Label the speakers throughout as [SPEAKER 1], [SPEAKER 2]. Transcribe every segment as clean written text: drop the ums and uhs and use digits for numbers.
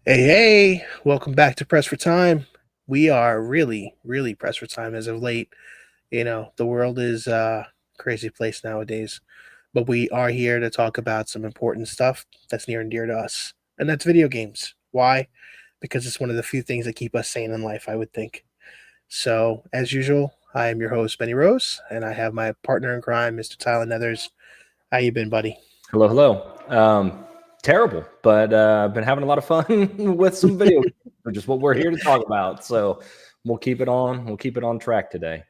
[SPEAKER 1] Hey, welcome back to Press for Time. We are really pressed for time as of late. The world is a crazy place nowadays, but we are here to talk about some important stuff that's near and dear to us, and that's video games. Why? Because it's one of the few things that keep us sane in life, I would think. So, as usual, I am your host, Benny Rose, and I have my partner in crime, Mr. Tyler Nethers. How you been, buddy?
[SPEAKER 2] Hello, hello. Terrible, but I've been having a lot of fun with some video games, which is what we're here to talk about. So we'll keep it on. We'll keep it on track today.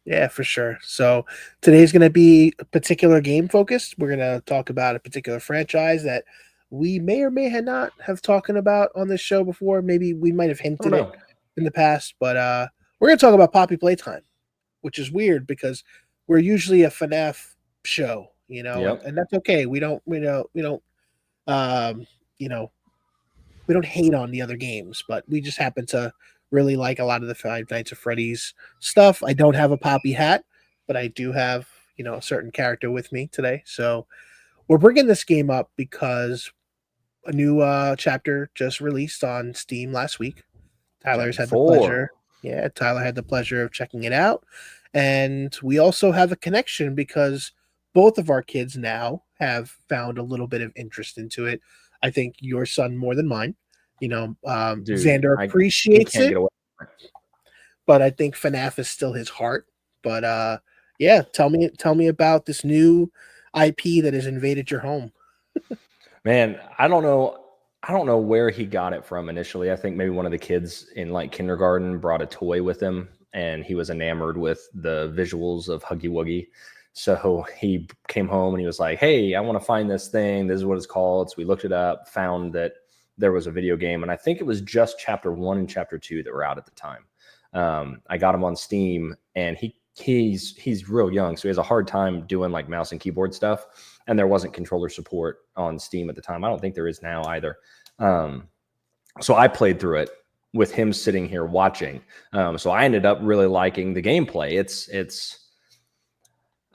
[SPEAKER 1] Yeah, for sure. So today's going to be a particular game focused. We're going to talk about a particular franchise that we may or may not have talking about on this show before. Maybe we might have
[SPEAKER 2] I don't
[SPEAKER 1] hinted it
[SPEAKER 2] know.
[SPEAKER 1] in the past, but we're going to talk about Poppy Playtime, which is weird because we're usually a FNAF show,
[SPEAKER 2] Yep.
[SPEAKER 1] and that's okay. Um, you know, we don't hate on the other games, but we just happen to really like a lot of the Five Nights at Freddy's stuff. I don't have a Poppy hat, but I do have a certain character with me today. So we're bringing this game up because a new chapter just released on Steam last week. Tyler's
[SPEAKER 2] Chapter
[SPEAKER 1] had the
[SPEAKER 2] 4.
[SPEAKER 1] pleasure. Yeah, Tyler had the pleasure of checking it out. And we also have a connection because both of our kids now have found a little bit of interest into it. I think your son more than mine.
[SPEAKER 2] Dude,
[SPEAKER 1] Xander
[SPEAKER 2] he
[SPEAKER 1] appreciates
[SPEAKER 2] can't
[SPEAKER 1] it,
[SPEAKER 2] get away.
[SPEAKER 1] but I think FNAF is still his heart. But yeah, tell me about this new IP that has invaded your home.
[SPEAKER 2] Man, I don't know. I don't know where he got it from initially. I think maybe one of the kids in like kindergarten brought a toy with him and he was enamored with the visuals of Huggy Wuggy. So he came home and he was like, "Hey, I want to find this thing. This is what it's called." So we looked it up, found that there was a video game, and I think it was just chapter 1 and chapter 2 that were out at the time. I got him on Steam, and he's real young, so he has a hard time doing like mouse and keyboard stuff, and there wasn't controller support on Steam at the time. I don't think there is now either. Um, so I played through it with him sitting here watching. So I ended up really liking the gameplay.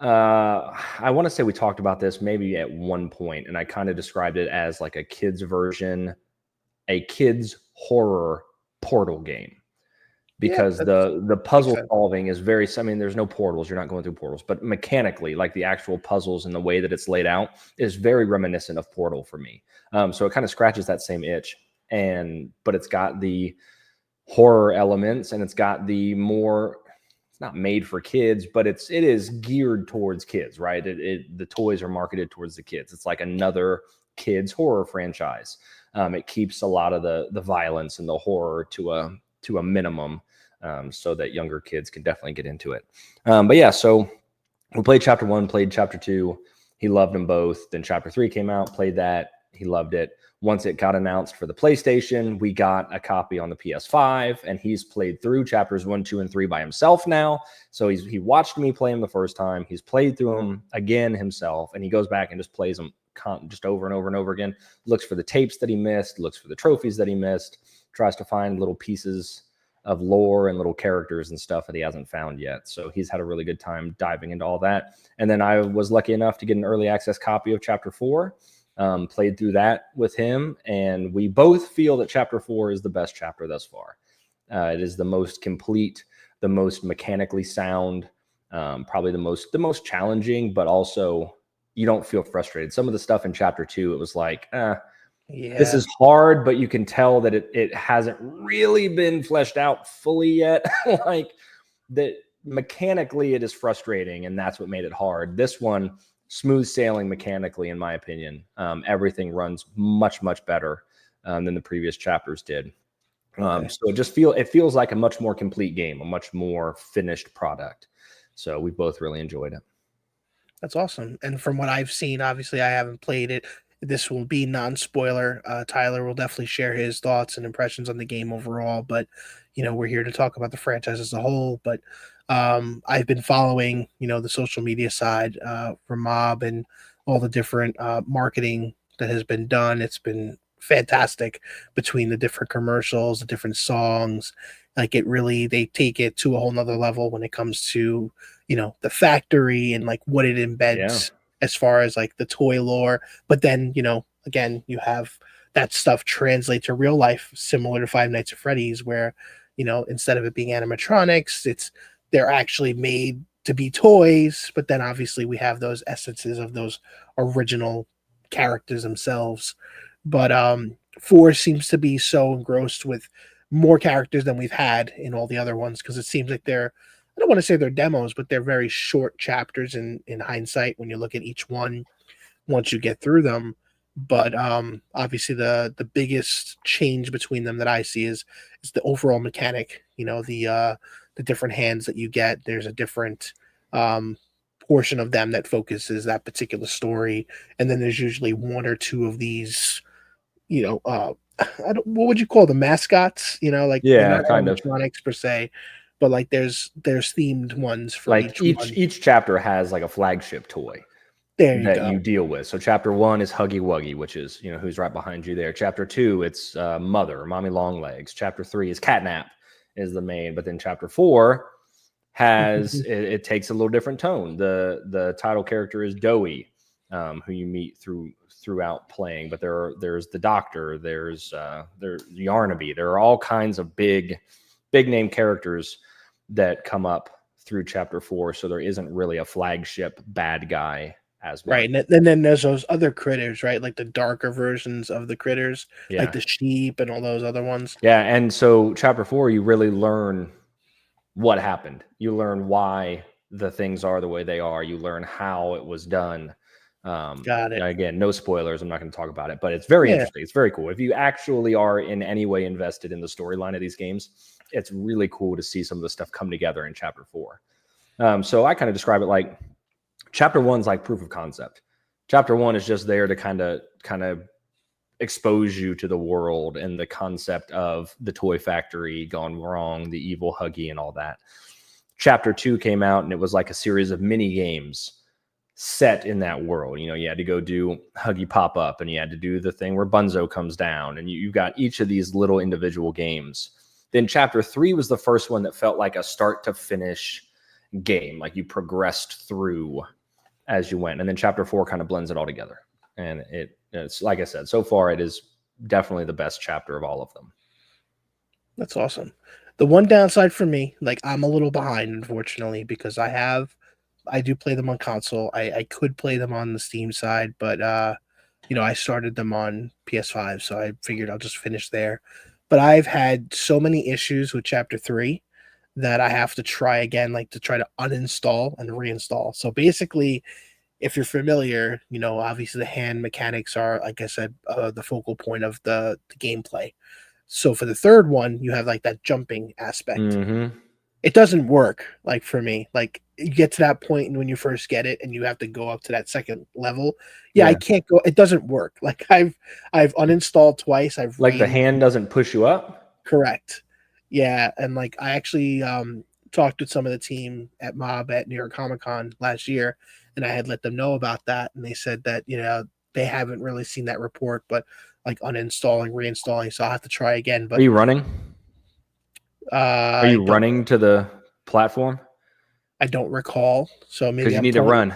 [SPEAKER 2] I want to say we talked about this maybe at one point, and I kind of described it as like a kid's version, a kid's horror Portal game,
[SPEAKER 1] Yeah,
[SPEAKER 2] because
[SPEAKER 1] that
[SPEAKER 2] the
[SPEAKER 1] makes
[SPEAKER 2] puzzle
[SPEAKER 1] sense.
[SPEAKER 2] solving is very, I mean, there's no portals, you're not going through portals, but mechanically, like the actual puzzles and the way that it's laid out is very reminiscent of Portal for me. So it kind of scratches that same itch, but it's got the horror elements, and it's got the more, it's not made for kids, but it is geared towards kids, right? The toys are marketed towards the kids. It's like another kids horror franchise. It keeps a lot of the violence and the horror to a minimum, so that younger kids can definitely get into it. But yeah, so we played chapter 1, played chapter 2. He loved them both. Then chapter 3 came out, played that. He loved it. Once it got announced for the PlayStation, we got a copy on the PS5, and he's played through chapters 1, 2, and 3 by himself now. So he watched me play them the first time. He's played through them again himself, and he goes back and just plays them just over and over and over again. Looks for the tapes that he missed, looks for the trophies that he missed, tries to find little pieces of lore and little characters and stuff that he hasn't found yet. So he's had a really good time diving into all that. And then I was lucky enough to get an early access copy of chapter 4. Played through that with him, and we both feel that chapter 4 is the best chapter thus far. It is the most complete, the most mechanically sound, probably the most challenging, but also you don't feel frustrated. Some of the stuff in chapter 2, it was like, this
[SPEAKER 1] Yeah,
[SPEAKER 2] is hard, but you can tell that it hasn't really been fleshed out fully yet. Like that mechanically it is frustrating, and that's what made it hard. This one, smooth sailing mechanically, in my opinion. Everything runs much better than the previous chapters did.
[SPEAKER 1] okay.
[SPEAKER 2] So it feels like a much more complete game, a much more finished product. So we both really enjoyed it.
[SPEAKER 1] That's awesome. And from what I've seen, obviously I haven't played it. This will be non-spoiler. Tyler will definitely share his thoughts and impressions on the game overall, but we're here to talk about the franchise as a whole. But I've been following, the social media side from Mob and all the different marketing that has been done. It's been fantastic between the different commercials, the different songs. Like it really, they take it to a whole nother level when it comes to the factory and like what it
[SPEAKER 2] Yeah.
[SPEAKER 1] embeds as far as like the toy lore. But then, again, you have that stuff translate to real life, similar to Five Nights at Freddy's, where instead of it being animatronics, they're actually made to be toys. But then obviously we have those essences of those original characters themselves. But four seems to be so engrossed with more characters than we've had in all the other ones, because it seems like they're, I don't want to say they're demos, but they're very short chapters in hindsight when you look at each one once you get through them. But obviously the biggest change between them that I see is the overall mechanic. The different hands that you get. There's a different um, portion of them that focuses that particular story, and then there's usually one or two of these. You know, uh, what would you call the mascots? Like they're
[SPEAKER 2] Yeah,
[SPEAKER 1] not
[SPEAKER 2] kind of.
[SPEAKER 1] animatronics per se, but like there's themed ones for
[SPEAKER 2] Like
[SPEAKER 1] each
[SPEAKER 2] each
[SPEAKER 1] one.
[SPEAKER 2] each chapter has like a flagship toy
[SPEAKER 1] There you
[SPEAKER 2] that
[SPEAKER 1] go.
[SPEAKER 2] you deal with. So chapter one is Huggy Wuggy, which is who's right behind you there. Chapter two, it's Mother, Mommy Longlegs. Chapter three is Catnap, is the main. But then chapter four has it takes a little different tone. The title character is Doughy, who you meet throughout playing. But there's the Doctor, there's Yarnaby. There are all kinds of big name characters that come up through chapter four. So there isn't really a flagship bad guy as much.
[SPEAKER 1] Right, and then there's those other critters, right? Like the darker versions of the critters, like
[SPEAKER 2] Yeah.
[SPEAKER 1] the sheep and all those other ones.
[SPEAKER 2] Yeah. And so chapter four, you really learn what happened. You learn why the things are the way they are. You learn how it was done.
[SPEAKER 1] Got it.
[SPEAKER 2] Again, no spoilers. I'm not going to talk about it, but it's very
[SPEAKER 1] Yeah,
[SPEAKER 2] interesting. It's very cool. If you actually are in any way invested in the storyline of these games, it's really cool to see some of the stuff come together in chapter four. So I kind of describe it like chapter one's like proof of concept. Chapter one is just there to kind of expose you to the world and the concept of the toy factory gone wrong, the evil Huggy, and all that. Chapter two came out, and it was like a series of mini games set in that world. You had to go do Huggy pop up, and you had to do the thing where Bunzo comes down, and you got each of these little individual games. Then chapter three was the first one that felt like a start to finish game, like you progressed through as you went. And then chapter four kind of blends it all together. And it's like I said, so far it is definitely the best chapter of all of them.
[SPEAKER 1] that's awesome. The one downside for me, like I'm a little behind, unfortunately, because I do play them on console. I could play them on the Steam side, but I started them on PS5, so I figured I'll just finish there. But I've had so many issues with Chapter 3 that I have to try again, like to try to uninstall and reinstall. So basically, if you're familiar, obviously the hand mechanics are, like I said, the focal point of the gameplay. So for the third one, you have like that jumping aspect.
[SPEAKER 2] Mm-hmm.
[SPEAKER 1] It doesn't work like for me. Like you get to that point when you first get it and you have to go up to that second level. Yeah, I
[SPEAKER 2] Yeah.
[SPEAKER 1] can't go. It doesn't work. Like I've uninstalled twice. I've
[SPEAKER 2] Like the hand doesn't push you up.
[SPEAKER 1] correct. Yeah, and like I actually talked with some of the team at Mob at New York Comic Con last year, and I had let them know about that, and they said that they haven't really seen that report, but like uninstalling, reinstalling, so I'll have to try again.
[SPEAKER 2] Are
[SPEAKER 1] But
[SPEAKER 2] you running? Are
[SPEAKER 1] I
[SPEAKER 2] you
[SPEAKER 1] don't
[SPEAKER 2] running to the platform?
[SPEAKER 1] I don't recall, so
[SPEAKER 2] Because
[SPEAKER 1] maybe
[SPEAKER 2] you
[SPEAKER 1] I'm
[SPEAKER 2] need to
[SPEAKER 1] playing.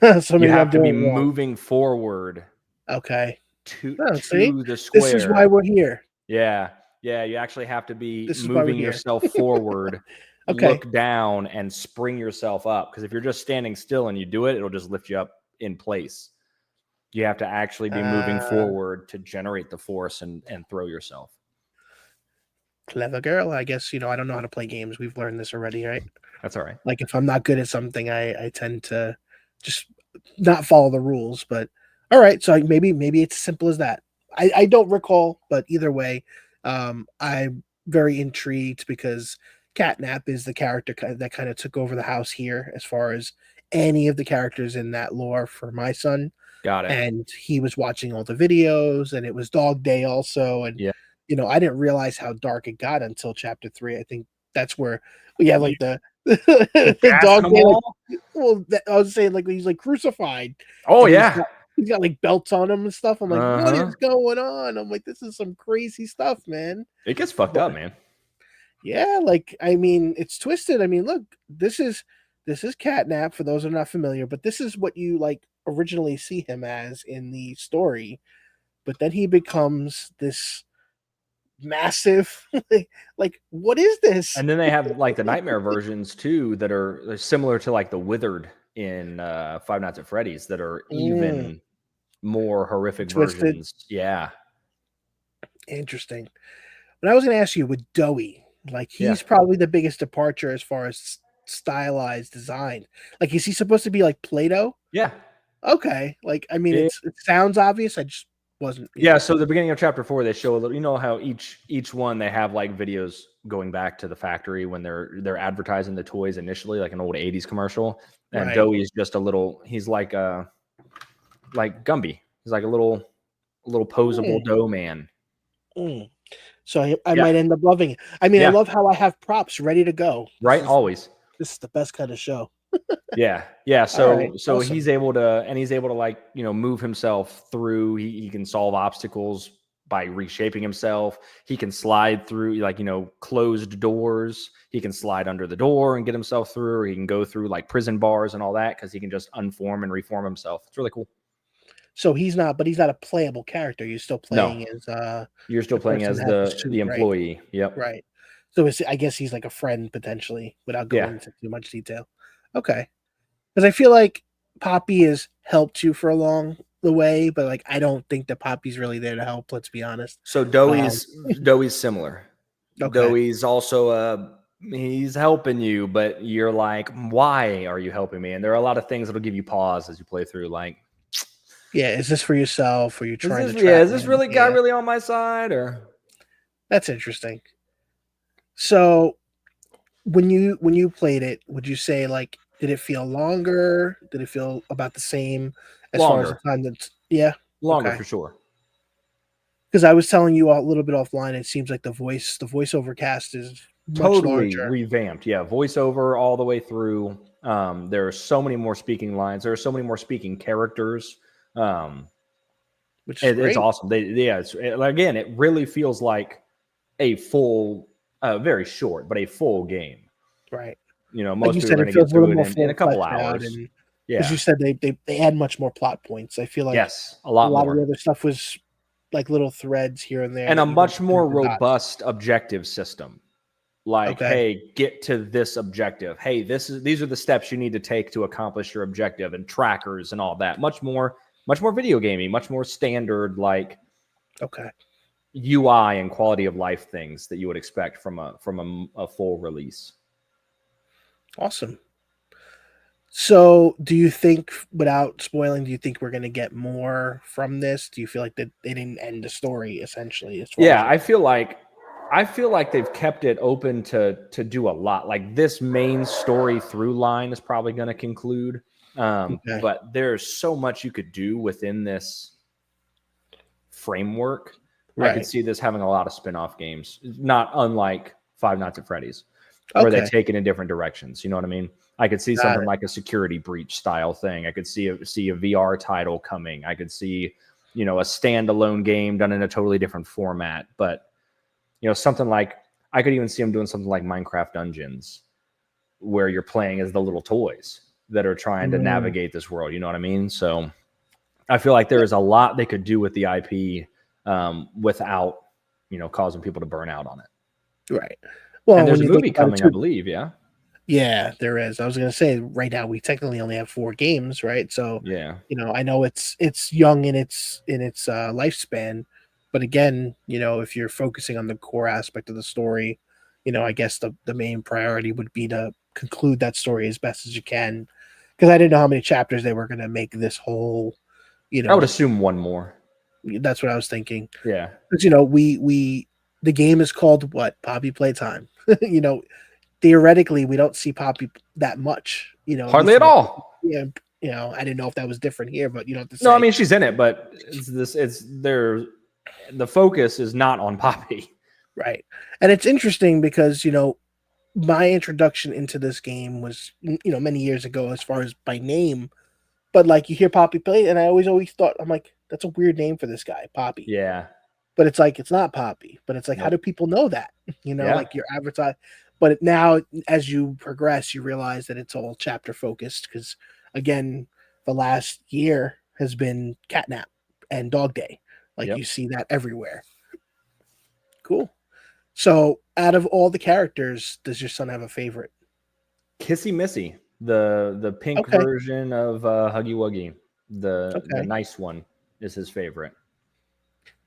[SPEAKER 2] run.
[SPEAKER 1] So
[SPEAKER 2] You
[SPEAKER 1] maybe I'm
[SPEAKER 2] have to be
[SPEAKER 1] doing it wrong.
[SPEAKER 2] moving forward
[SPEAKER 1] Okay.
[SPEAKER 2] to
[SPEAKER 1] Oh, see,
[SPEAKER 2] to the
[SPEAKER 1] this is why
[SPEAKER 2] square.
[SPEAKER 1] we're here.
[SPEAKER 2] Yeah. Yeah. You actually have to be
[SPEAKER 1] This is why we're
[SPEAKER 2] moving
[SPEAKER 1] here.
[SPEAKER 2] yourself forward,
[SPEAKER 1] Okay.
[SPEAKER 2] look down, and spring yourself up. Because if you're just standing still and you do it, it'll just lift you up in place. You have to actually be moving
[SPEAKER 1] Uh,
[SPEAKER 2] forward to generate the force and throw yourself.
[SPEAKER 1] Clever girl. I guess I don't know how to play games. We've learned this already, right?
[SPEAKER 2] That's all right.
[SPEAKER 1] Like if I'm not good at something, I tend to just not follow the rules. But all right, so maybe it's as simple as that. I don't recall, but either way, I'm very intrigued because Catnap is the character that kind of took over the house here as far as any of the characters in that lore for my son.
[SPEAKER 2] Got it.
[SPEAKER 1] And he was watching all the videos, and it was dog day also, and
[SPEAKER 2] Yeah.
[SPEAKER 1] I didn't realize how dark it got until chapter 3. I think that's where we have
[SPEAKER 2] You
[SPEAKER 1] like the
[SPEAKER 2] gassing
[SPEAKER 1] dog
[SPEAKER 2] them
[SPEAKER 1] day, like,
[SPEAKER 2] all?
[SPEAKER 1] well, I was saying, like, he's like crucified,
[SPEAKER 2] Oh
[SPEAKER 1] and
[SPEAKER 2] yeah.
[SPEAKER 1] he's got like belts on him and stuff. I'm like, what
[SPEAKER 2] Uh-huh.
[SPEAKER 1] is going on? I'm like, this is some crazy stuff, man.
[SPEAKER 2] It gets fucked
[SPEAKER 1] But
[SPEAKER 2] up, man.
[SPEAKER 1] yeah, like, I mean, it's twisted. I mean, look, this is Catnap for those who are not familiar, but this is what you like originally see him as in the story. but then he becomes this massive like what is this?
[SPEAKER 2] And then they have like the nightmare versions too that are similar to like the Withered in Five Nights at Freddy's that are
[SPEAKER 1] Mm,
[SPEAKER 2] even more horrific
[SPEAKER 1] twisted.
[SPEAKER 2] versions. Yeah.
[SPEAKER 1] Interesting. But I was going to ask you with Doughy, like
[SPEAKER 2] Yeah.
[SPEAKER 1] he's probably the biggest departure as far as stylized design. Like, is he supposed to be like Play-Doh?
[SPEAKER 2] Yeah.
[SPEAKER 1] Okay. Like, I mean,
[SPEAKER 2] Yeah.
[SPEAKER 1] it sounds obvious. I just wasn't,
[SPEAKER 2] Yeah, so the beginning of chapter 4, they show a little. You know how each one they have like videos going back to the factory when they're advertising the toys initially, like an old '80s commercial. And
[SPEAKER 1] right.
[SPEAKER 2] Doughy is just a little. He's like Gumby. He's like a little posable
[SPEAKER 1] Mm,
[SPEAKER 2] dough man.
[SPEAKER 1] mm. So I
[SPEAKER 2] Yeah,
[SPEAKER 1] might end up loving it. I mean, I
[SPEAKER 2] yeah,
[SPEAKER 1] love how I have props ready to go.
[SPEAKER 2] right. Always.
[SPEAKER 1] This is the best kind of show.
[SPEAKER 2] Yeah, yeah.
[SPEAKER 1] All right.
[SPEAKER 2] So
[SPEAKER 1] Awesome.
[SPEAKER 2] he's able to like move himself through. He can solve obstacles by reshaping himself. He can slide through like closed doors. He can slide under the door and get himself through, or he can go through like prison bars and all that because he can just unform and reform himself. It's really cool.
[SPEAKER 1] So but he's not a playable character. You're still
[SPEAKER 2] No,
[SPEAKER 1] playing as
[SPEAKER 2] you're still
[SPEAKER 1] the
[SPEAKER 2] playing
[SPEAKER 1] person
[SPEAKER 2] as
[SPEAKER 1] that has the
[SPEAKER 2] the
[SPEAKER 1] suit, right?
[SPEAKER 2] employee. Yep.
[SPEAKER 1] Right. So I guess he's like a friend potentially without
[SPEAKER 2] Yeah.
[SPEAKER 1] going into too much detail. Okay. Because I feel like Poppy has helped you for a long the way, but like I don't think that Poppy's really there to help. Let's be honest.
[SPEAKER 2] So
[SPEAKER 1] Um,
[SPEAKER 2] Doughy's similar.
[SPEAKER 1] okay.
[SPEAKER 2] Doughy's also he's helping you, but you're like, why are you helping me? And there are a lot of things that'll give you pause as you play through. Like,
[SPEAKER 1] Yeah. Is this for yourself? Are you
[SPEAKER 2] is
[SPEAKER 1] trying
[SPEAKER 2] this
[SPEAKER 1] to trap
[SPEAKER 2] is this
[SPEAKER 1] him?
[SPEAKER 2] really guy
[SPEAKER 1] Yeah.
[SPEAKER 2] really on my side or
[SPEAKER 1] That's interesting. So when you played it, would you say like did it feel longer? Did it feel about the same as far as the
[SPEAKER 2] longer?
[SPEAKER 1] time that's yeah?
[SPEAKER 2] Longer
[SPEAKER 1] Okay.
[SPEAKER 2] for sure.
[SPEAKER 1] Because I was telling you a little bit offline, it seems like the voiceover cast is much
[SPEAKER 2] Totally
[SPEAKER 1] larger,
[SPEAKER 2] revamped. Yeah, voiceover all the way through. There are so many more speaking lines. There are so many more speaking characters. Um,
[SPEAKER 1] which is
[SPEAKER 2] it's
[SPEAKER 1] great.
[SPEAKER 2] awesome. Again, it really feels like a full, very short, but a full game.
[SPEAKER 1] Right. Like
[SPEAKER 2] Most
[SPEAKER 1] you
[SPEAKER 2] people are
[SPEAKER 1] said,
[SPEAKER 2] going
[SPEAKER 1] it
[SPEAKER 2] to get
[SPEAKER 1] feels a little
[SPEAKER 2] through it
[SPEAKER 1] more
[SPEAKER 2] in
[SPEAKER 1] full
[SPEAKER 2] a couple
[SPEAKER 1] fleshed out,
[SPEAKER 2] hours.
[SPEAKER 1] and because you
[SPEAKER 2] Yeah.
[SPEAKER 1] said they add much more plot points. I feel like
[SPEAKER 2] Yes, a
[SPEAKER 1] a
[SPEAKER 2] lot
[SPEAKER 1] lot of the
[SPEAKER 2] more.
[SPEAKER 1] other stuff was like little threads here and there
[SPEAKER 2] And a
[SPEAKER 1] that you can
[SPEAKER 2] much more
[SPEAKER 1] connect the dots.
[SPEAKER 2] robust objective system. Like,
[SPEAKER 1] Okay.
[SPEAKER 2] hey, get to this objective. Hey, these are the steps you need to take to accomplish your objective and trackers and all that. Much more video gamey, much more standard like
[SPEAKER 1] Okay.
[SPEAKER 2] UI and quality of life things that you would expect from a full release.
[SPEAKER 1] Awesome. So, do you think, without spoiling, do you think we're going to get more from this? Do you feel like that they didn't end the story essentially, as far as
[SPEAKER 2] Yeah,
[SPEAKER 1] you're
[SPEAKER 2] I feel like they've kept it open to do a lot. Like this main story through line is probably going to conclude,
[SPEAKER 1] okay?
[SPEAKER 2] but there's so much you could do within this framework. I could
[SPEAKER 1] Right.
[SPEAKER 2] see this having a lot of spin-off games, not unlike Five Nights at Freddy's, where they
[SPEAKER 1] Okay.
[SPEAKER 2] take it in different directions. You know what I mean? I could see
[SPEAKER 1] Got
[SPEAKER 2] something
[SPEAKER 1] it.
[SPEAKER 2] like a security breach style thing. I could see a VR title coming. I could see, a standalone game done in a totally different format. But something like I could even see them doing something like Minecraft Dungeons, where you're playing as the little toys that are trying to
[SPEAKER 1] Mm,
[SPEAKER 2] navigate this world. You know what I mean? So I feel like there is a lot they could do with the IP without causing people to burn out on it.
[SPEAKER 1] right.
[SPEAKER 2] And
[SPEAKER 1] Well, when
[SPEAKER 2] there's a
[SPEAKER 1] you think
[SPEAKER 2] movie
[SPEAKER 1] about it
[SPEAKER 2] coming, I
[SPEAKER 1] too,
[SPEAKER 2] believe. Yeah,
[SPEAKER 1] yeah, there is. I was gonna say right now we technically only have 4 games, right? So,
[SPEAKER 2] yeah.
[SPEAKER 1] I know it's young in its lifespan, but again, if you're focusing on the core aspect of the story, I guess the main priority would be to conclude that story as best as you can. Because I didn't know how many chapters they were gonna make this whole, you
[SPEAKER 2] I would
[SPEAKER 1] know,
[SPEAKER 2] assume one more.
[SPEAKER 1] that's what I was thinking.
[SPEAKER 2] Yeah,
[SPEAKER 1] Because we the game is called what? Poppy Playtime. Theoretically, we don't see Poppy that much, at
[SPEAKER 2] hardly
[SPEAKER 1] least
[SPEAKER 2] at
[SPEAKER 1] in the
[SPEAKER 2] all.
[SPEAKER 1] yeah, I didn't know if that was different here, but you don't have to
[SPEAKER 2] No, I
[SPEAKER 1] say
[SPEAKER 2] mean she's in it, but it's this. It's there. The focus is not on Poppy.
[SPEAKER 1] right. And it's interesting because my introduction into this game was many years ago as far as by name, but like you hear Poppy play, and I always thought I'm like that's a weird name for this guy, Poppy.
[SPEAKER 2] Yeah.
[SPEAKER 1] But it's like it's not Poppy. But it's like how do
[SPEAKER 2] Nope.
[SPEAKER 1] people know that?
[SPEAKER 2] Yeah.
[SPEAKER 1] Like you're advertised. But now as you progress, you realize that it's all chapter focused because again, the last year has been Catnap and Dog Day. Like you
[SPEAKER 2] Yep.
[SPEAKER 1] see that everywhere. Cool. So, out of all the characters, does your son have a favorite?
[SPEAKER 2] Kissy Missy, the pink
[SPEAKER 1] Okay.
[SPEAKER 2] version of Huggy Wuggy, the
[SPEAKER 1] Okay.
[SPEAKER 2] nice one is his favorite.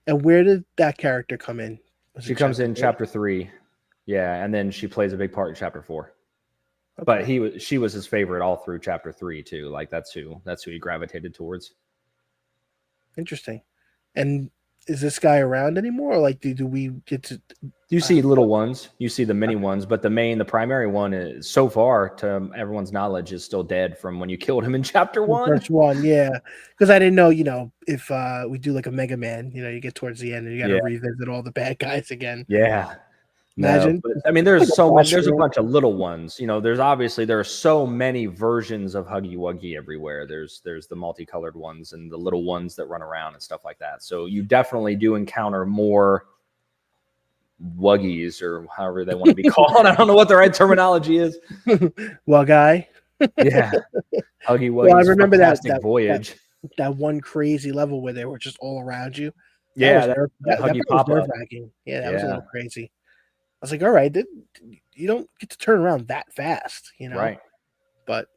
[SPEAKER 1] And where did that character come in? Was
[SPEAKER 2] She
[SPEAKER 1] it
[SPEAKER 2] comes
[SPEAKER 1] chapter
[SPEAKER 2] in
[SPEAKER 1] 3?
[SPEAKER 2] chapter 3, yeah, and then she plays a big part in chapter 4. But
[SPEAKER 1] Okay.
[SPEAKER 2] she was his favorite all through chapter 3 too. Like that's who he gravitated towards.
[SPEAKER 1] Interesting. And is this guy around anymore? Or like, do we get to?
[SPEAKER 2] You see little
[SPEAKER 1] What?
[SPEAKER 2] ones, you see the mini
[SPEAKER 1] Okay.
[SPEAKER 2] ones, but the primary one is so far, to everyone's knowledge, is still dead from when you killed him in chapter
[SPEAKER 1] The
[SPEAKER 2] 1.
[SPEAKER 1] first one, yeah. Because I didn't know, if we do like a Mega Man, you get towards the end and you got to
[SPEAKER 2] Yeah,
[SPEAKER 1] revisit all the bad guys again.
[SPEAKER 2] yeah. No,
[SPEAKER 1] Imagine
[SPEAKER 2] but I mean,
[SPEAKER 1] like
[SPEAKER 2] there's
[SPEAKER 1] a
[SPEAKER 2] so many.
[SPEAKER 1] boss
[SPEAKER 2] There's a
[SPEAKER 1] room.
[SPEAKER 2] bunch of little ones. There are so many versions of Huggy Wuggy everywhere. There's the multicolored ones and the little ones that run around and stuff like that. So you definitely do encounter more Wuggies, or however they want to be called. I don't know what the right terminology is.
[SPEAKER 1] Well, guy.
[SPEAKER 2] Yeah, Huggy
[SPEAKER 1] Well, I
[SPEAKER 2] Wuggy's
[SPEAKER 1] remember that
[SPEAKER 2] Fantastic
[SPEAKER 1] that that
[SPEAKER 2] Voyage.
[SPEAKER 1] that one crazy level where they were just all around you. That
[SPEAKER 2] Yeah,
[SPEAKER 1] was
[SPEAKER 2] that,
[SPEAKER 1] that
[SPEAKER 2] Huggy
[SPEAKER 1] part was
[SPEAKER 2] pop up.
[SPEAKER 1] nerve-wracking. Yeah, that was a
[SPEAKER 2] Yeah,
[SPEAKER 1] little crazy. I was like, "All right, you don't get to turn around that fast, you know?"
[SPEAKER 2] right.
[SPEAKER 1] But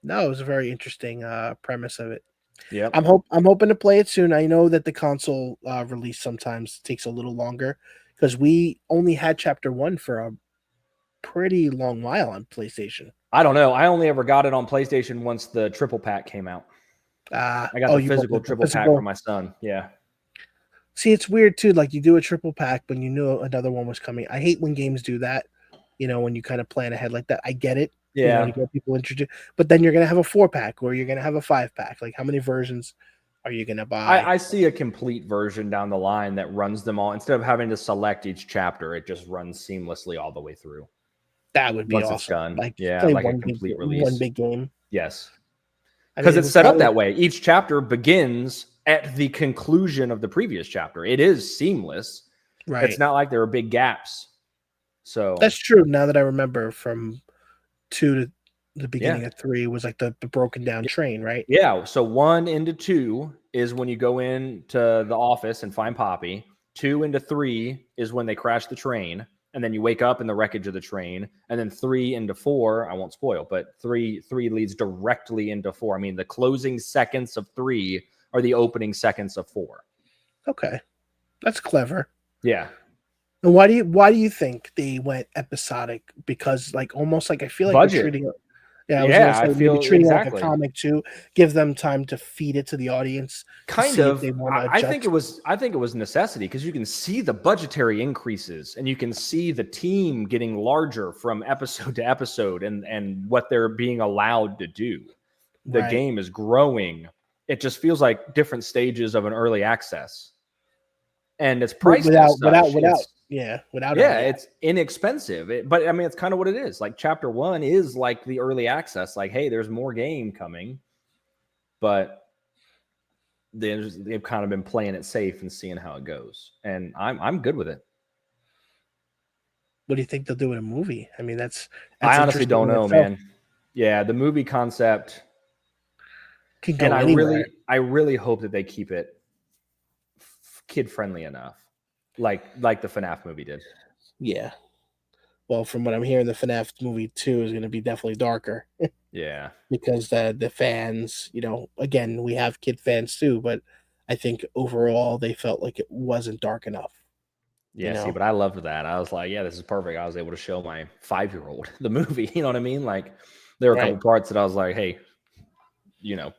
[SPEAKER 1] no, it was a very interesting premise of it.
[SPEAKER 2] Yep.
[SPEAKER 1] I'm hoping to play it soon. I know that the console release sometimes takes a little longer because we only had chapter 1 for a pretty long while on PlayStation.
[SPEAKER 2] I don't know. I only ever got it on PlayStation once the triple pack came out. I got
[SPEAKER 1] Oh,
[SPEAKER 2] the
[SPEAKER 1] you bought
[SPEAKER 2] physical
[SPEAKER 1] the
[SPEAKER 2] triple pack for
[SPEAKER 1] physical.
[SPEAKER 2] my son. Yeah.
[SPEAKER 1] See, it's weird too. Like you do a triple pack when you knew another one was coming. I hate when games do that. When you kind of plan ahead like that. I get it. To
[SPEAKER 2] Yeah.
[SPEAKER 1] get people introduced, but then you're gonna have a 4 pack or you're gonna have a 5 pack. Like, how many versions are you gonna buy?
[SPEAKER 2] I see a complete version down the line that runs them all. Instead of having to select each chapter, it just runs seamlessly all the way through
[SPEAKER 1] That would be
[SPEAKER 2] once it's
[SPEAKER 1] awesome.
[SPEAKER 2] done.
[SPEAKER 1] Like
[SPEAKER 2] Yeah,
[SPEAKER 1] play
[SPEAKER 2] like a complete
[SPEAKER 1] one
[SPEAKER 2] release.
[SPEAKER 1] big game.
[SPEAKER 2] Yes.
[SPEAKER 1] I mean,
[SPEAKER 2] Because
[SPEAKER 1] it
[SPEAKER 2] it's
[SPEAKER 1] would
[SPEAKER 2] set up
[SPEAKER 1] probably
[SPEAKER 2] that way. Each chapter begins at the conclusion of the previous chapter. It is seamless. It's
[SPEAKER 1] right.
[SPEAKER 2] not like there are big gaps. So,
[SPEAKER 1] That's true. Now that I remember, from 2 to the
[SPEAKER 2] yeah.
[SPEAKER 1] beginning of 3 was like the broken down train, right?
[SPEAKER 2] Yeah, so 1 into 2 is when you go into the office and find Poppy. 2 into 3 is when they crash the train, and then you wake up in the wreckage of the train. And then 3 into 4, I won't spoil, but 3 leads directly into 4. I mean, the closing seconds of 3 are the opening seconds of 4.
[SPEAKER 1] Okay, that's clever.
[SPEAKER 2] Yeah.
[SPEAKER 1] And why do you think they went episodic? Because like almost like I feel like they're
[SPEAKER 2] Budget.
[SPEAKER 1] treating it. Yeah, I was gonna
[SPEAKER 2] Yeah, I
[SPEAKER 1] say maybe
[SPEAKER 2] feel
[SPEAKER 1] treating it like a
[SPEAKER 2] exactly.
[SPEAKER 1] comic too. Give them time to feed it to the audience to
[SPEAKER 2] Kind
[SPEAKER 1] see if
[SPEAKER 2] of.
[SPEAKER 1] they want to
[SPEAKER 2] I think it
[SPEAKER 1] adjust.
[SPEAKER 2] was. I think it was necessity, because you can see the budgetary increases, and you can see the team getting larger from episode to episode, and what they're being allowed to do. The
[SPEAKER 1] Right.
[SPEAKER 2] game is growing. It just feels like different stages of an early access, and it's priced as such.
[SPEAKER 1] Without
[SPEAKER 2] Yeah,
[SPEAKER 1] early
[SPEAKER 2] it's
[SPEAKER 1] access.
[SPEAKER 2] inexpensive. But I mean, it's kind of what it is. Like chapter 1 is like the early access. Like, hey, there's more game coming, but they've kind of been playing it safe and seeing how it goes, and I'm good with it.
[SPEAKER 1] What do you think they'll do in a movie? I mean,
[SPEAKER 2] I
[SPEAKER 1] that's
[SPEAKER 2] honestly
[SPEAKER 1] interesting
[SPEAKER 2] don't
[SPEAKER 1] in
[SPEAKER 2] know,
[SPEAKER 1] itself.
[SPEAKER 2] man. Yeah, the movie concept,
[SPEAKER 1] Can
[SPEAKER 2] and
[SPEAKER 1] go anywhere.
[SPEAKER 2] I really hope that they keep it kid friendly enough, like the FNAF movie did.
[SPEAKER 1] Yeah. Well, from what I'm hearing, the FNAF movie 2 is going to be definitely darker
[SPEAKER 2] Yeah,
[SPEAKER 1] because the fans, again, we have kid fans too, but I think overall they felt like it wasn't dark enough. You
[SPEAKER 2] yeah. See,
[SPEAKER 1] know,
[SPEAKER 2] but I loved that. I was like, yeah, this is perfect. I was able to show my 5-year-old the movie. You know what I mean? Like, there were a couple
[SPEAKER 1] right?
[SPEAKER 2] parts that I was like, hey,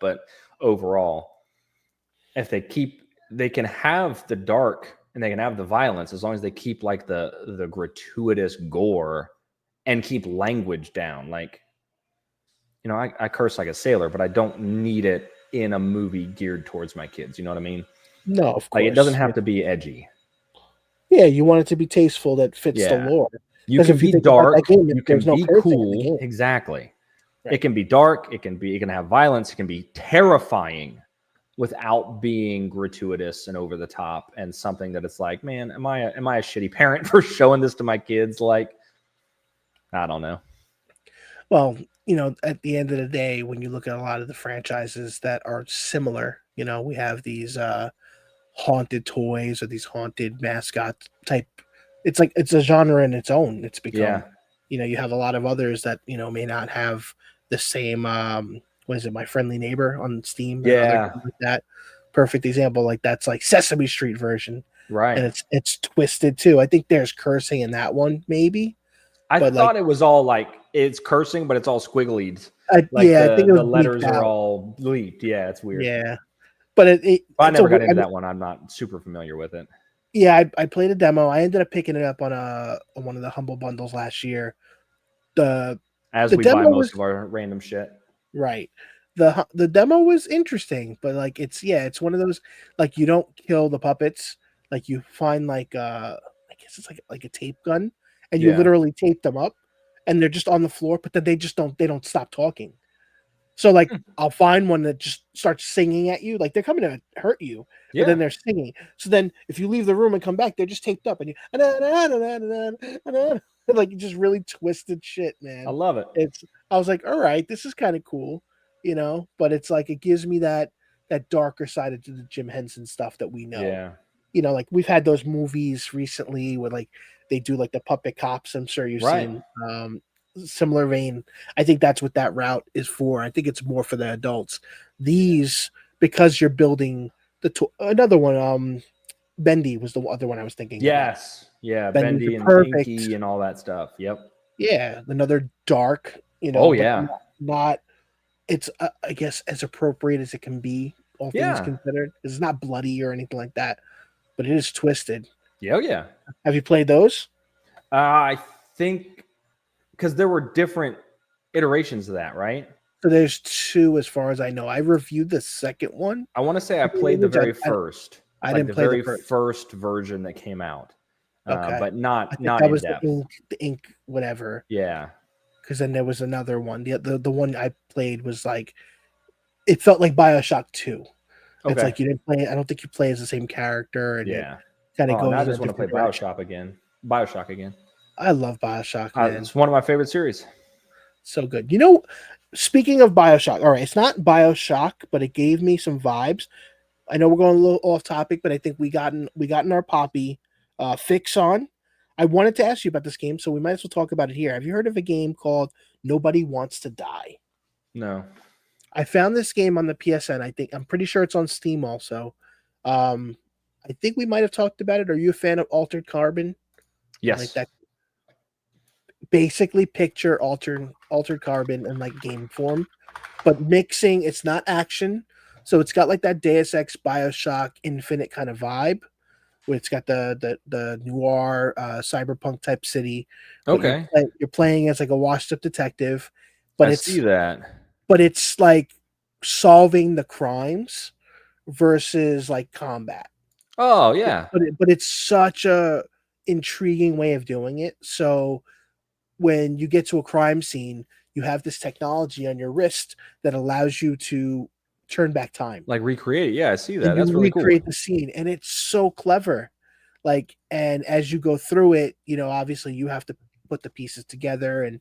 [SPEAKER 2] but overall, if they can have the dark and they can have the violence, as long as they keep like the gratuitous gore and keep language down. Like, I curse like a sailor, but I don't need it in a movie geared towards my kids. You know what I mean?
[SPEAKER 1] No, of
[SPEAKER 2] Like, it doesn't
[SPEAKER 1] course.
[SPEAKER 2] have to be edgy.
[SPEAKER 1] Yeah, you want it to be tasteful that fits the
[SPEAKER 2] Yeah.
[SPEAKER 1] lore.
[SPEAKER 2] You
[SPEAKER 1] Because
[SPEAKER 2] can
[SPEAKER 1] if you
[SPEAKER 2] be
[SPEAKER 1] think about that
[SPEAKER 2] dark,
[SPEAKER 1] game,
[SPEAKER 2] you can
[SPEAKER 1] there's no
[SPEAKER 2] be
[SPEAKER 1] cursing in the
[SPEAKER 2] cool.
[SPEAKER 1] game.
[SPEAKER 2] Exactly. It
[SPEAKER 1] Right.
[SPEAKER 2] can be dark, it can have violence, it can be terrifying without being gratuitous and over the top, and something that it's like, man, am I a shitty parent for showing this to my kids? Like, I don't know.
[SPEAKER 1] Well, at the end of the day, when you look at a lot of the franchises that are similar, we have these haunted toys or these haunted mascot type. It's like it's a genre in its own. It's become,
[SPEAKER 2] Yeah.
[SPEAKER 1] you have a lot of others that may not have the same. What is it? My Friendly Neighbor on Steam and other
[SPEAKER 2] Yeah.
[SPEAKER 1] games like that. Perfect example. Like that's like Sesame Street version, and
[SPEAKER 2] Right.
[SPEAKER 1] it's twisted too. I think there's cursing in that one, maybe,
[SPEAKER 2] I
[SPEAKER 1] but like
[SPEAKER 2] thought it was all like it's cursing, but it's all squigglies. Like
[SPEAKER 1] yeah, I think it
[SPEAKER 2] the
[SPEAKER 1] was bleeped
[SPEAKER 2] letters are
[SPEAKER 1] out.
[SPEAKER 2] all bleeped. Yeah, it's weird.
[SPEAKER 1] Yeah, but
[SPEAKER 2] I
[SPEAKER 1] it's a
[SPEAKER 2] never got
[SPEAKER 1] I
[SPEAKER 2] into
[SPEAKER 1] mean,
[SPEAKER 2] that one. I'm not super familiar with it.
[SPEAKER 1] yeah, I played a demo. I ended up picking it up on one of the Humble Bundles last year. The
[SPEAKER 2] As
[SPEAKER 1] the
[SPEAKER 2] we buy
[SPEAKER 1] demo
[SPEAKER 2] most
[SPEAKER 1] was
[SPEAKER 2] of our random shit.
[SPEAKER 1] right. The demo was interesting, but like it's one of those like you don't kill the puppets. Like you find like I guess it's like a tape gun and you
[SPEAKER 2] Yeah.
[SPEAKER 1] literally tape them up and they're just on the floor, but then they don't stop talking. So like
[SPEAKER 2] Hmm.
[SPEAKER 1] I'll find one that just starts singing at you, like they're coming to hurt you, but then
[SPEAKER 2] Yeah.
[SPEAKER 1] they're singing. So then if you leave the room and come back, they're just taped up and you like just really twisted shit,
[SPEAKER 2] I
[SPEAKER 1] man.
[SPEAKER 2] love it.
[SPEAKER 1] It's I was like, all right, this is kind of cool, but it's like it gives me that darker side of the Jim Henson stuff that we know.
[SPEAKER 2] Yeah.
[SPEAKER 1] Like we've had those movies recently where like they do like the puppet cops. I'm sure you've
[SPEAKER 2] Right.
[SPEAKER 1] seen similar vein. I think that's what that route is for. I think it's more for the adults. These because you're building another one. Bendy was the other one I was thinking about.
[SPEAKER 2] Yes. Yeah.
[SPEAKER 1] Bendy's a
[SPEAKER 2] Bendy and
[SPEAKER 1] perfect,
[SPEAKER 2] Pinky and all that stuff. Yep.
[SPEAKER 1] yeah, another dark,
[SPEAKER 2] Oh
[SPEAKER 1] but
[SPEAKER 2] yeah.
[SPEAKER 1] not. It's I guess as appropriate as it can be, all things
[SPEAKER 2] Yeah.
[SPEAKER 1] considered. It's not bloody or anything like that, but it is twisted.
[SPEAKER 2] Yeah. Oh, yeah.
[SPEAKER 1] Have you played those?
[SPEAKER 2] I think because there were different iterations of that, right?
[SPEAKER 1] So there's two, as far as I know. I reviewed the second one.
[SPEAKER 2] I want to say I played the very first,
[SPEAKER 1] I
[SPEAKER 2] like
[SPEAKER 1] didn't
[SPEAKER 2] the
[SPEAKER 1] play the
[SPEAKER 2] very
[SPEAKER 1] first.
[SPEAKER 2] first version that came out,
[SPEAKER 1] Okay,
[SPEAKER 2] but
[SPEAKER 1] I
[SPEAKER 2] not
[SPEAKER 1] think
[SPEAKER 2] not
[SPEAKER 1] that
[SPEAKER 2] in
[SPEAKER 1] was
[SPEAKER 2] depth.
[SPEAKER 1] the ink, whatever.
[SPEAKER 2] Yeah.
[SPEAKER 1] Because then there was another one. The one I played was like it felt like Bioshock Two. It's
[SPEAKER 2] Okay.
[SPEAKER 1] like you didn't play. I don't think you play as the same character, and it
[SPEAKER 2] Yeah.
[SPEAKER 1] kind of
[SPEAKER 2] Oh, now I
[SPEAKER 1] goes in a
[SPEAKER 2] just want to play
[SPEAKER 1] different direction.
[SPEAKER 2] Bioshock again. Bioshock again.
[SPEAKER 1] I love Bioshock, man.
[SPEAKER 2] It's one of my favorite series.
[SPEAKER 1] So good. Speaking of Bioshock, all right, it's not Bioshock, but it gave me some vibes. I know we're going a little off topic, but I think we gotten our Poppy fix on. I wanted to ask you about this game, so we might as well talk about it here. Have you heard of a game called Nobody Wants to Die?
[SPEAKER 2] No.
[SPEAKER 1] I found this game on the PSN. I'm pretty sure it's on Steam also. Um, I think we might have talked about it. Are you a fan of Altered Carbon and like
[SPEAKER 2] Yes.
[SPEAKER 1] that? Basically, picture altered carbon in like game form, but mixing. It's not action, so it's got like that Deus Ex, Bioshock, Infinite kind of vibe. Where it's got the noir cyberpunk type city, but
[SPEAKER 2] Okay.
[SPEAKER 1] you're playing as like a washed up detective, but
[SPEAKER 2] I see that.
[SPEAKER 1] it's like solving the crimes versus like combat.
[SPEAKER 2] Oh yeah.
[SPEAKER 1] But it's such a intriguing way of doing it. So when you get to a crime scene, you have this technology on your wrist that allows you to turn back time
[SPEAKER 2] Like recreate it. Yeah, I see that.
[SPEAKER 1] and
[SPEAKER 2] That's
[SPEAKER 1] you
[SPEAKER 2] really cool.
[SPEAKER 1] recreate the scene. And it's so clever. Like, and as you go through it, obviously you have to put the pieces together. And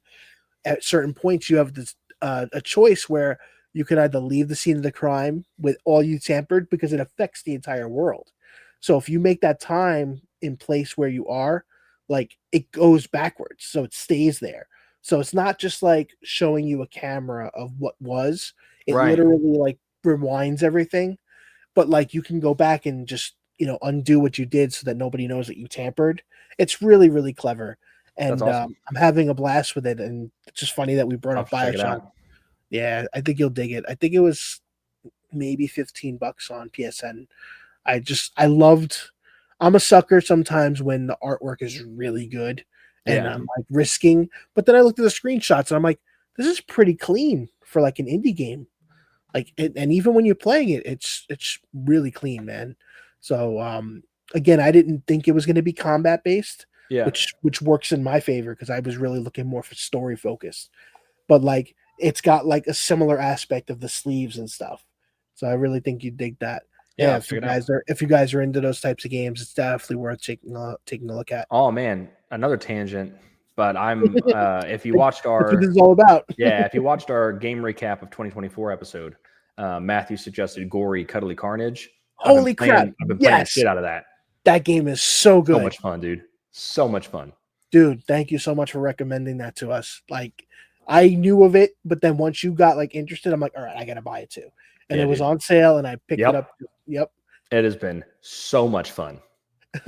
[SPEAKER 1] at certain points, you have this a choice where you can either leave the scene of the crime with all you tampered because it affects the entire world. So if you make that time in place where you are, like it goes backwards, so it stays there. So it's not just like showing you a camera of what was. It
[SPEAKER 2] Right.
[SPEAKER 1] literally like rewinds everything, but like you can go back and just undo what you did so that nobody knows that you tampered. It's really really clever,
[SPEAKER 2] That's
[SPEAKER 1] and
[SPEAKER 2] awesome.
[SPEAKER 1] I'm having a blast with it. And it's just funny that we brought
[SPEAKER 2] I'll
[SPEAKER 1] up
[SPEAKER 2] have to check it
[SPEAKER 1] Bioshock.
[SPEAKER 2] out.
[SPEAKER 1] Yeah, I think you'll dig it. I think it was maybe $15 on PSN. I loved. I'm a sucker sometimes when the artwork is really good, and
[SPEAKER 2] Yeah.
[SPEAKER 1] I'm like risking. But then I looked at the screenshots and I'm like, this is pretty clean for like an indie game. Like, and even when you're playing it, it's really clean, man. So again, I didn't think it was going to be combat based,
[SPEAKER 2] Yeah.
[SPEAKER 1] which works in my favor because I was really looking more for story focused. But like, it's got like a similar aspect of the sleeves and stuff. So I really think you dig that.
[SPEAKER 2] Yeah.
[SPEAKER 1] Yeah,
[SPEAKER 2] I'll check it out.
[SPEAKER 1] if you guys are into those types of games, it's definitely worth taking a look at.
[SPEAKER 2] Oh man, another tangent. But I'm if you watched
[SPEAKER 1] That's what this
[SPEAKER 2] our
[SPEAKER 1] is all about.
[SPEAKER 2] yeah, if you watched our game recap of 2024 episode, Matthew suggested gory, cuddly carnage.
[SPEAKER 1] Holy crap!
[SPEAKER 2] I've been playing the
[SPEAKER 1] Yes,
[SPEAKER 2] shit out of that.
[SPEAKER 1] that game is so
[SPEAKER 2] So
[SPEAKER 1] good,
[SPEAKER 2] much fun, dude. So much fun.
[SPEAKER 1] dude. Thank you so much for recommending that to us. Like, I knew of it, but then once you got like interested, I'm like, all right, I gotta buy it too. And it
[SPEAKER 2] Yeah,
[SPEAKER 1] was
[SPEAKER 2] dude.
[SPEAKER 1] on sale, and I picked it up.
[SPEAKER 2] Yep.
[SPEAKER 1] Yep,
[SPEAKER 2] It has been so much fun.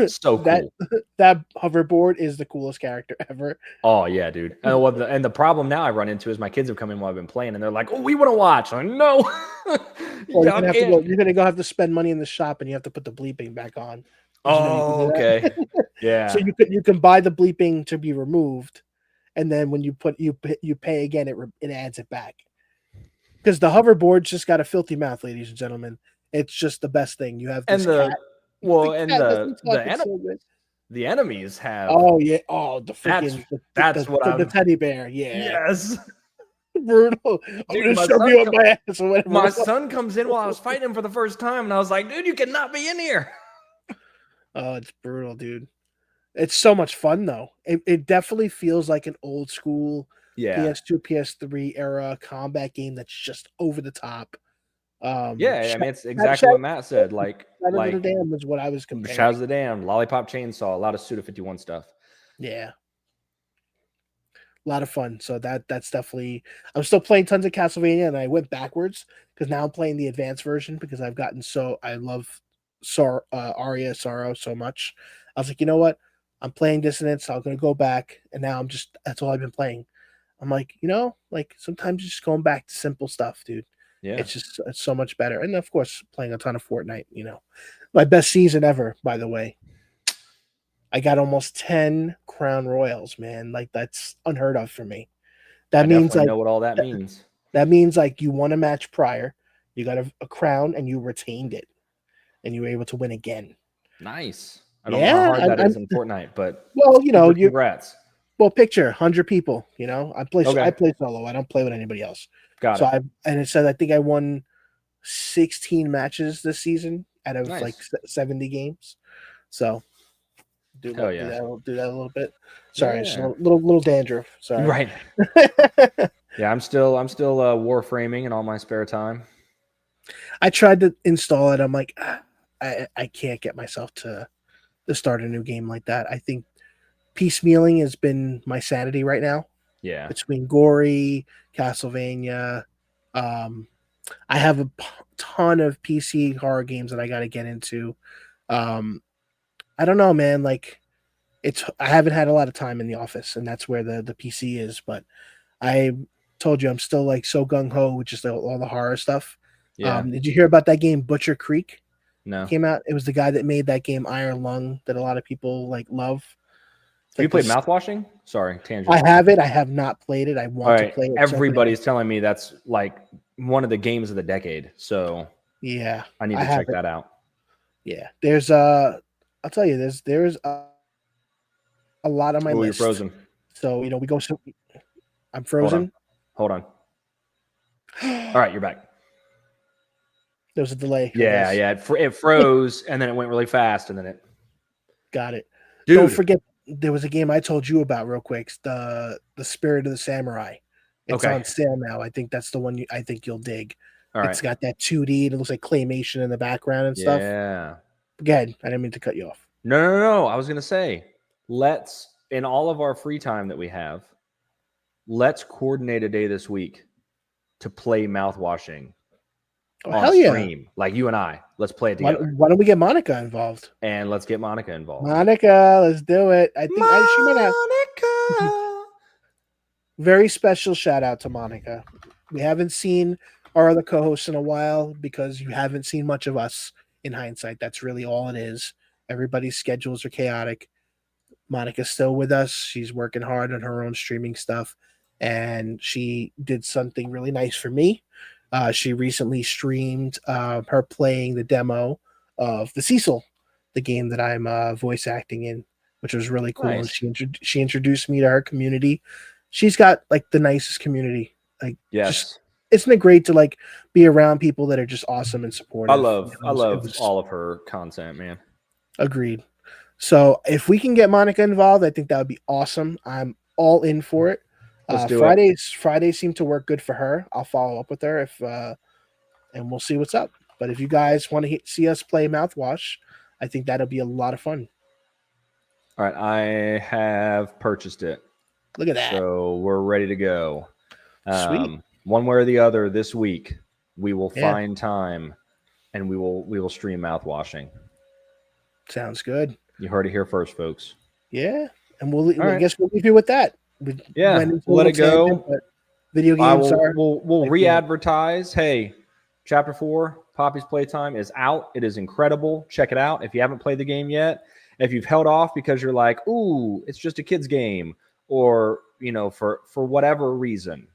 [SPEAKER 2] So
[SPEAKER 1] that
[SPEAKER 2] cool.
[SPEAKER 1] that hoverboard is the coolest character ever.
[SPEAKER 2] Oh yeah, dude. And, well, and the problem now I run into is my kids have come in while I've been playing, and they're like, "Oh, we want to watch." I'm like, "No,
[SPEAKER 1] Well, you're
[SPEAKER 2] y'all
[SPEAKER 1] gonna have to
[SPEAKER 2] can't."
[SPEAKER 1] go. You're gonna go have to spend money in the shop, and you have to put the bleeping back on. Did you know you can
[SPEAKER 2] Oh,
[SPEAKER 1] do
[SPEAKER 2] okay.
[SPEAKER 1] that? So
[SPEAKER 2] Yeah.
[SPEAKER 1] you can buy the bleeping to be removed, and then when you pay again, it adds it back. Because the hoverboard's just got a filthy mouth, ladies and gentlemen. It's just the best thing. You have
[SPEAKER 2] And
[SPEAKER 1] this cat. The
[SPEAKER 2] and
[SPEAKER 1] cat doesn't talk. It's
[SPEAKER 2] the
[SPEAKER 1] so good.
[SPEAKER 2] the enemies have
[SPEAKER 1] Oh yeah. Oh, the
[SPEAKER 2] that's
[SPEAKER 1] freaking
[SPEAKER 2] what
[SPEAKER 1] the
[SPEAKER 2] I'm
[SPEAKER 1] teddy bear. Yeah,
[SPEAKER 2] yes.
[SPEAKER 1] brutal. I'm
[SPEAKER 2] Dude,
[SPEAKER 1] gonna shove you up my ass or whatever.
[SPEAKER 2] my son comes in while I was fighting him for the first time, and I was like, "Dude, you cannot be in here."
[SPEAKER 1] Oh, it's brutal, dude. It's so much fun though. It definitely feels like an old school
[SPEAKER 2] Yeah.
[SPEAKER 1] PS2, PS3 era combat game that's just over the top.
[SPEAKER 2] Yeah, I mean, it's exactly
[SPEAKER 1] Shadow
[SPEAKER 2] what Matt said.
[SPEAKER 1] of the Dam is what I was comparing.
[SPEAKER 2] Shadows of the Dam, Lollipop Chainsaw, a lot of Suda 51 stuff.
[SPEAKER 1] Yeah, a lot of fun. So that's definitely. I'm still playing tons of Castlevania, and I went backwards because now I'm playing the advanced version because I've gotten so I love Aria Sorrow so much. I was like, you know what? I'm playing Dissonance. So I'm gonna go back, and now I'm just that's all I've been playing. I'm like, like sometimes just going back to simple stuff, dude.
[SPEAKER 2] Yeah.
[SPEAKER 1] It's so much better. And of course, playing a ton of Fortnite. My best season ever, by the way. I got almost 10 crown royals, man. Like that's unheard of for me. That
[SPEAKER 2] I
[SPEAKER 1] means
[SPEAKER 2] definitely
[SPEAKER 1] like
[SPEAKER 2] know what all that
[SPEAKER 1] that,
[SPEAKER 2] means.
[SPEAKER 1] that means like you won a match prior, you got a crown and you retained it and you were able to win again.
[SPEAKER 2] Nice. I don't know how
[SPEAKER 1] Yeah,
[SPEAKER 2] hard that
[SPEAKER 1] I'm
[SPEAKER 2] is in Fortnite, but
[SPEAKER 1] well,
[SPEAKER 2] super congrats.
[SPEAKER 1] picture 100 people, I
[SPEAKER 2] Okay.
[SPEAKER 1] play solo. I don't play with anybody else.
[SPEAKER 2] Got
[SPEAKER 1] So
[SPEAKER 2] it.
[SPEAKER 1] it said I think I won 16 matches this season out of like
[SPEAKER 2] Nice.
[SPEAKER 1] 70 games. So
[SPEAKER 2] Hell yeah.
[SPEAKER 1] do that a little bit. Sorry, it's just a
[SPEAKER 2] Yeah.
[SPEAKER 1] little dandruff. Sorry.
[SPEAKER 2] Right. Yeah, I'm still warframing in all my spare time.
[SPEAKER 1] I tried to install it. I'm like, I can't get myself to start a new game like that. I think piecemealing has been my sanity right now
[SPEAKER 2] Yeah.
[SPEAKER 1] between Gory, Castlevania. Um, I have a ton of PC horror games that I got to get into. Um, I don't know, man. Like, I haven't had a lot of time in the office, and that's where the PC is. But I told you I'm still like so gung ho with just all the horror stuff.
[SPEAKER 2] Yeah.
[SPEAKER 1] Did you hear about that game Butcher Creek?
[SPEAKER 2] No.
[SPEAKER 1] Came out. It was the guy that made that game Iron Lung that a lot of people like love. It's
[SPEAKER 2] Have you
[SPEAKER 1] like
[SPEAKER 2] played
[SPEAKER 1] this.
[SPEAKER 2] mouthwashing? Sorry, tangent.
[SPEAKER 1] I have it. I have not played it. I
[SPEAKER 2] All
[SPEAKER 1] want to
[SPEAKER 2] right.
[SPEAKER 1] play it so bad.
[SPEAKER 2] Everybody's telling me that's like one of the games of the decade. So
[SPEAKER 1] Yeah,
[SPEAKER 2] I need
[SPEAKER 1] I
[SPEAKER 2] to
[SPEAKER 1] have
[SPEAKER 2] check
[SPEAKER 1] it.
[SPEAKER 2] that out.
[SPEAKER 1] Yeah, I'll tell you, there's a lot on my
[SPEAKER 2] Oh, you're
[SPEAKER 1] list.
[SPEAKER 2] frozen.
[SPEAKER 1] So we go. So I'm
[SPEAKER 2] Hold on.
[SPEAKER 1] frozen.
[SPEAKER 2] Hold on. All
[SPEAKER 1] There
[SPEAKER 2] right, you're back.
[SPEAKER 1] was a delay, I
[SPEAKER 2] Yeah,
[SPEAKER 1] guess.
[SPEAKER 2] yeah. It froze and then it went really fast and then it.
[SPEAKER 1] Got it. Don't
[SPEAKER 2] Dude.
[SPEAKER 1] forget, there was a game I told you about real quick. The Spirit of the Samurai. It's
[SPEAKER 2] Okay.
[SPEAKER 1] on sale now. I think that's the one I think you'll dig.
[SPEAKER 2] All right.
[SPEAKER 1] It's got that 2D. It looks like claymation in the background and stuff.
[SPEAKER 2] Yeah.
[SPEAKER 1] Go ahead. I didn't mean to cut you off.
[SPEAKER 2] No. I was gonna say, let's in all of our free time that we have, let's coordinate a day this week to play mouthwashing
[SPEAKER 1] Oh
[SPEAKER 2] on
[SPEAKER 1] hell yeah!
[SPEAKER 2] stream, like you and I. Let's play it together,
[SPEAKER 1] Why don't we get Monica involved?
[SPEAKER 2] and let's get Monica involved.
[SPEAKER 1] Monica, let's do it. I think she might have.
[SPEAKER 2] Monica.
[SPEAKER 1] Very special shout out to Monica. We haven't seen our other co-hosts in a while because you haven't seen much of us in hindsight. That's really all it is. Everybody's schedules are chaotic. Monica's still with us. She's working hard on her own streaming stuff. And she did something really nice for me. She recently streamed her playing the demo of the Cecil, the game that I'm voice acting in, which was really cool. And
[SPEAKER 2] Nice.
[SPEAKER 1] she introduced me to her community. She's got like the nicest community. Like, just
[SPEAKER 2] Yes.
[SPEAKER 1] isn't it great to like be around people that are just awesome and supportive?
[SPEAKER 2] I
[SPEAKER 1] It
[SPEAKER 2] love
[SPEAKER 1] was
[SPEAKER 2] all of her content, man.
[SPEAKER 1] agreed. So if we can get Monica involved, I think that would be awesome. I'm all in for it.
[SPEAKER 2] Let's do it.
[SPEAKER 1] Fridays seem to work good for her. I'll follow up with her if and we'll see what's up. But if you guys want to see us play mouthwash, I think that'll be a lot of fun.
[SPEAKER 2] All right, I have purchased it,
[SPEAKER 1] Look at that.
[SPEAKER 2] so we're ready to go.
[SPEAKER 1] Sweet.
[SPEAKER 2] One way or the other this week, we will
[SPEAKER 1] Yeah,
[SPEAKER 2] find time and we will stream mouthwashing.
[SPEAKER 1] sounds good.
[SPEAKER 2] You heard it here first, folks.
[SPEAKER 1] Yeah, and
[SPEAKER 2] All
[SPEAKER 1] I
[SPEAKER 2] right.
[SPEAKER 1] guess we'll leave you with that. We
[SPEAKER 2] Yeah,
[SPEAKER 1] went into a
[SPEAKER 2] let
[SPEAKER 1] little
[SPEAKER 2] it
[SPEAKER 1] tangent,
[SPEAKER 2] go.
[SPEAKER 1] but video
[SPEAKER 2] I
[SPEAKER 1] games
[SPEAKER 2] will
[SPEAKER 1] are
[SPEAKER 2] we'll
[SPEAKER 1] like being
[SPEAKER 2] re-advertise. Hey, chapter 4, Poppy's Playtime is out. It is incredible. Check it out if you haven't played the game yet. If you've held off because you're like, "Ooh, it's just a kid's game," or, for whatever reason,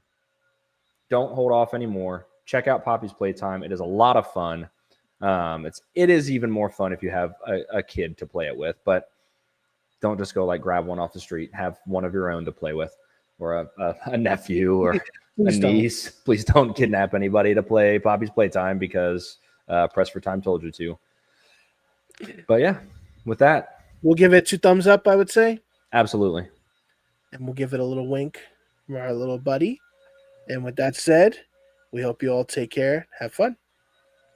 [SPEAKER 2] don't hold off anymore. Check out Poppy's Playtime. It is a lot of fun. It is even more fun if you have a kid to play it with, but don't just go like grab one off the street. Have one of your own to play with, or a nephew or a
[SPEAKER 1] please don't.
[SPEAKER 2] niece. Please don't kidnap anybody to play Poppy's Playtime because Press for Time told you to. But yeah, with that,
[SPEAKER 1] We'll give it 2 thumbs up, I would say,
[SPEAKER 2] absolutely.
[SPEAKER 1] and we'll give it a little wink from our little buddy. And with that said, we hope you all take care. Have fun.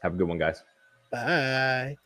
[SPEAKER 2] Have a good one, guys.
[SPEAKER 1] Bye.